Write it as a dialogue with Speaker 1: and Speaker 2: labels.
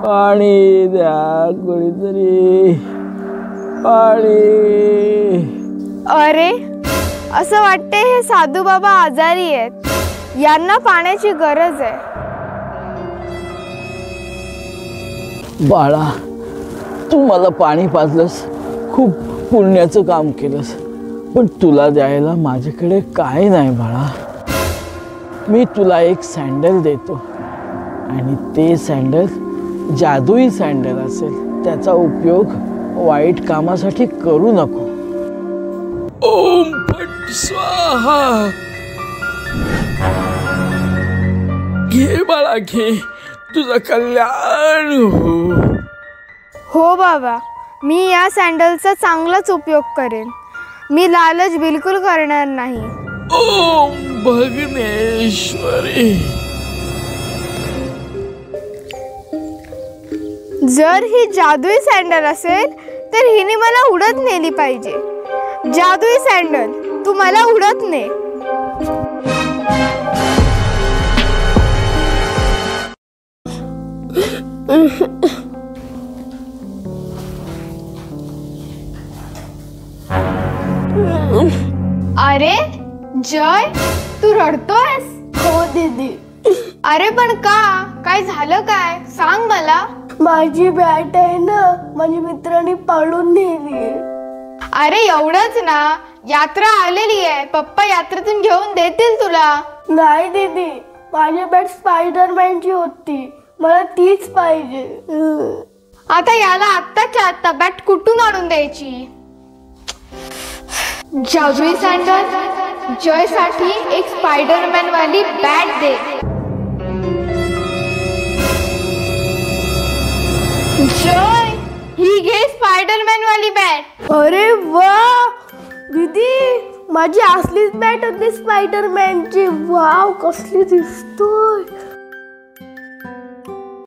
Speaker 1: पाणी द्या कोणीतरी, पाणी.
Speaker 2: अरे असं वाटते हे साधू बाबा आजारी आहेत, यांना पाण्याची गरज आहे.
Speaker 1: बाळा, तू मला पाणी पाजलंस, खूप पुण्याचं काम केलंस, पण तुला द्यायला माझ्याकडे काय नाही बाळा. मी तुला एक सँडल देतो आणि ते सँडल जादुई सँडल असेल, त्याचा उपयोग वाईट कामासाठी करू नको. ओम फट स्वाहा. घे बाळा घे, तुझं कल्याण हो.
Speaker 2: हो बाबा, मी या सँडलचा चांगलाच उपयोग करेन. मी लालच बिलकुल करणार नाही.
Speaker 1: ओम भगनेश्वरी.
Speaker 2: जर ही जादुई सँडल असेल तर हिने मला उडत नेली पाहिजे. जादुई सँडल, तू मला उडत ने. अरे जय, तू रडतोयस?
Speaker 3: हो दीदी.
Speaker 2: अरे पण का, काय झालं काय, सांग मला.
Speaker 3: माझी बॅट आहे ना, माझ्या मित्रांनी पाडून नेली.
Speaker 2: अरे एवढंच ना, यात्रा आलेली आहे, पप्पा यात्रेतून घेऊन देतील तुला.
Speaker 3: नाही दीदी, माझी बॅट स्पायडरमॅनची होती, मला तीच पाहिजे.
Speaker 2: आता याला आत्ताच्या आत्ता बॅट कुठून आणून द्यायची. जादुई सँडल, जय साठी एक स्पायडरमॅन वाली बॅट दे. जय, ही घे स्पायडरमॅन वाली बॅट.
Speaker 3: अरे वा दीदी, माझी असलीच बॅट होती स्पायडरमॅनची. वाव, कसली दिसतोय.